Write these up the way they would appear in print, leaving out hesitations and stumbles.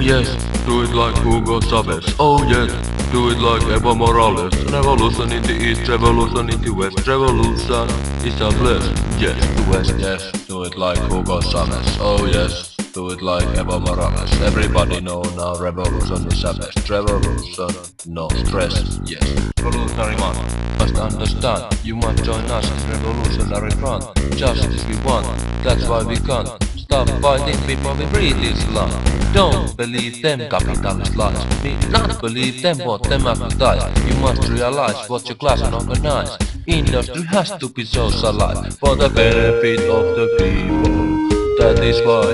yes, do it like Hugo Chavez. Oh yes, do it like Evo Morales. Revolution in the east, revolution in the west. Revolution is a blessed. Yes, the west, yes, do it like Hugo Chavez. Oh yes, do it like Evo Morales. Everybody know now revolution is a best. Revolution, no stress. Yes, revolutionary man. Must understand, you must join us in revolutionary front. Justice we want, that's why we can't stop fighting before we breathe this land. Don't believe them capitalist lies. Me not believe them what them advertise. You must realize what your class and organize. Industry has to be socialized for the benefit of the people. That is why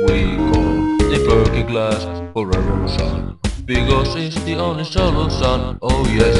we call the working class for revolution. Because it's the only solution. Oh yes.